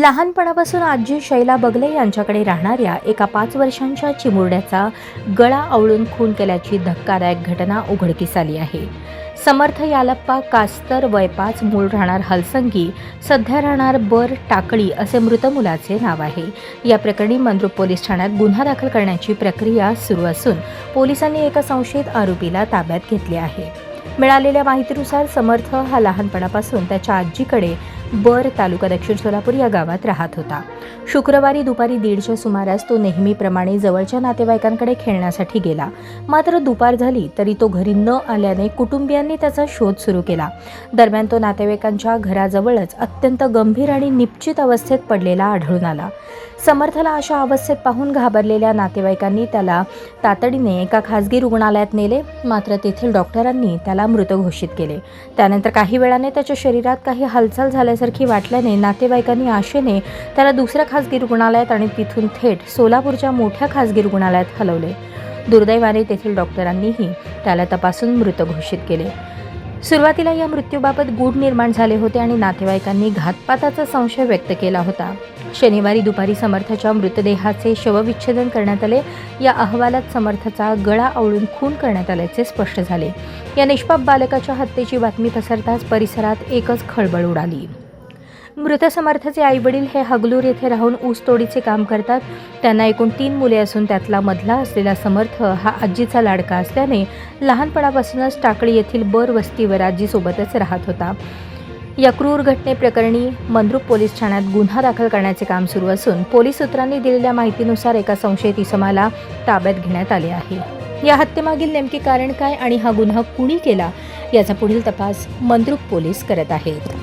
लहानपणापासून आजी शैला बगले यांच्याकडे राहणाऱ्या एका 5 वर्षांच्या चिमुरड्याचा गळा आवळून खून केल्याची धक्कादायक घटना उघडकीस आली आहे. समर्थ यालप्पा कास्तर वय 5, मूळ राहणार हलसंगी, सध्या राहणार बर टाकळी असे मृत मुलाचे नाव आहे. या प्रकरणी मंद्रुप पोलीस ठाण्यात गुन्हा दाखल करण्याची प्रक्रिया सुरू असून पोलिसांनी एका संशयित आरोपीला ताब्यात घेतले आहे. मिळालेल्या माहितीनुसार समर्थ हा लहानपणापासून त्याच्या आजीकडे बर, तालुका दक्षिण सोलापूर या गावात राहत होता. शुक्रवारी दुपारी 1:30च्या सुमारास तो नेहमीप्रमाणे जवळच्या नातेवाईकांकडे खेळण्यासाठी गेला. मात्र दुपार झाली तरी तो घरी न आल्याने कुटुंबियांनी त्याचा शोध सुरू केला. दरम्यान तो नातेवाईकांच्या घराजवळच अत्यंत गंभीर आणि निपचित अवस्थेत पडलेला आढळून आला. समर्थला अशा अवस्थेत पाहून घाबरलेल्या नातेवाईकांनी त्याला तातडीने एका खासगी रुग्णालयात नेले. मात्र तेथील डॉक्टरांनी त्याला मृत घोषित केले. त्यानंतर काही वेळाने त्याच्या शरीरात काही हालचाल झाल्यासारखी वाटल्याने नातेवाईकांनी आशेने त्याला दुसऱ्या खासगी रुग्णालयात आणि तिथून थेट सोलापूरच्या मोठ्या खासगी रुग्णालयात हलवले. दुर्दैवाने तेथील डॉक्टरांनीही त्याला तपासून मृत घोषित केले. सुरुवातीला या मृत्यूबाबत गूढ निर्माण झाले होते आणि नातेवाईकांनी घातपाताचा संशय व्यक्त केला होता. शनिवारी दुपारी समर्थच्या मृतदेहाचे शवविच्छेदन करण्यात आले. या अहवालात समर्थचा गळा आवळून खून करण्यात आल्याचे स्पष्ट झाले. या निष्पाप बालकाच्या हत्येची बातमी पसरताच परिसरात एकच खळबळ उडाली. मृत समर्थचे आईवडील हे हगलूर येथे राहून ऊसतोडीचे काम करतात. त्यांना एकूण 3 मुले असून त्यातला मधला असलेला समर्थ हा आजीचा लाडका असल्याने लहानपणापासूनच टाकळी येथील बर वस्तीवर आजीसोबतच राहत होता. या क्रूर घटनेप्रकरणी मंद्रुप पोलीस ठाण्यात गुन्हा दाखल करण्याचे काम सुरू असून पोलीस सूत्रांनी दिलेल्या माहितीनुसार एका संशयित इसमाला ताब्यात घेण्यात आले आहे. या हत्येमागील नेमके कारण काय आणि हा गुन्हा कुणी केला याचा पुढील तपास मंद्रुप पोलीस करत आहेत.